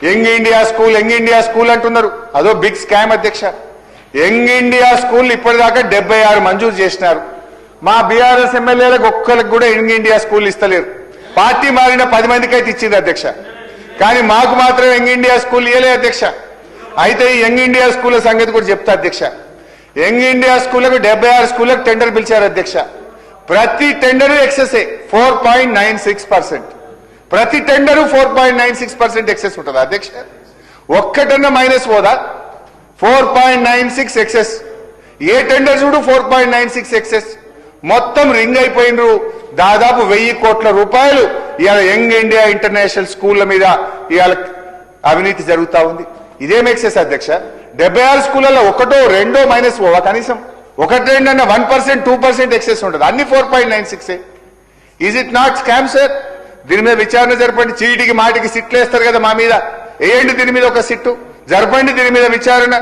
Young India school అంటున్నారు. అదో big scam అధ్యక్ష. యంగ్ ఇండియా స్కూల్ ఇప్పటిదాకా 76 మంజూరు చేసినారు. మా బీఆర్ఎస్ ఎమ్మెల్యేలకు ఒక్కరికి కూడా యంగ్ ఇండియా స్కూల్ ఇస్తలేరు. పార్టీ మారిన 10 మందికి అయితే ఇచ్చింది అధ్యక్ష. కానీ మాకు మాత్రం యంగ్ ఇండియా స్కూల్ ఇవ్వలే అధ్యక్ష. అయితే ఈ యంగ్ ఇండియా స్కూల్ సంగతి కూడా చెప్తా అధ్యక్ష. యంగ్ ఇండియా స్కూళ్లకు 76 స్కూళ్లకు టెండర్ పిలిచారు అధ్యక్ష. ప్రతి టెండరు ఎక్సెసే 4.96%. ప్రతి టెండరు 4.96% ఎక్సెస్ ఉంటుందా అధ్యక్ష? ఒక్కటన్నా మైనస్ పోదా? 4.96 ఎక్సెస్. ఏ టెండర్ చూడు 4.96 ఎక్సెస్. మొత్తం రింగ్ అయిపోయినరు. దాదాపు 1000 కోట్ల రూపాయలు ఇవాళ యంగ్ ఇండియా ఇంటర్నేషనల్ స్కూళ్ల మీద ఇవాళ అవినీతి జరుగుతా ఉంది. ఇదేం ఎక్సెస్ అధ్యక్ష? 76 స్కూళ్లలో ఒకటో రెండో మైనస్ పోవా? కనీసం ఒకటి రెండన్నా 1%, 2% ఎక్సెస్ ఉంటుంది. అన్ని 4.96. Is it not scam sir? దీని మీద విచారణ జరపండి. చీటికి మాటికి సిట్లు వేస్తారు కదా మా మీద. వేయండి దీని మీద ఒక సిట్టు, జరపండి దీని మీద విచారణ.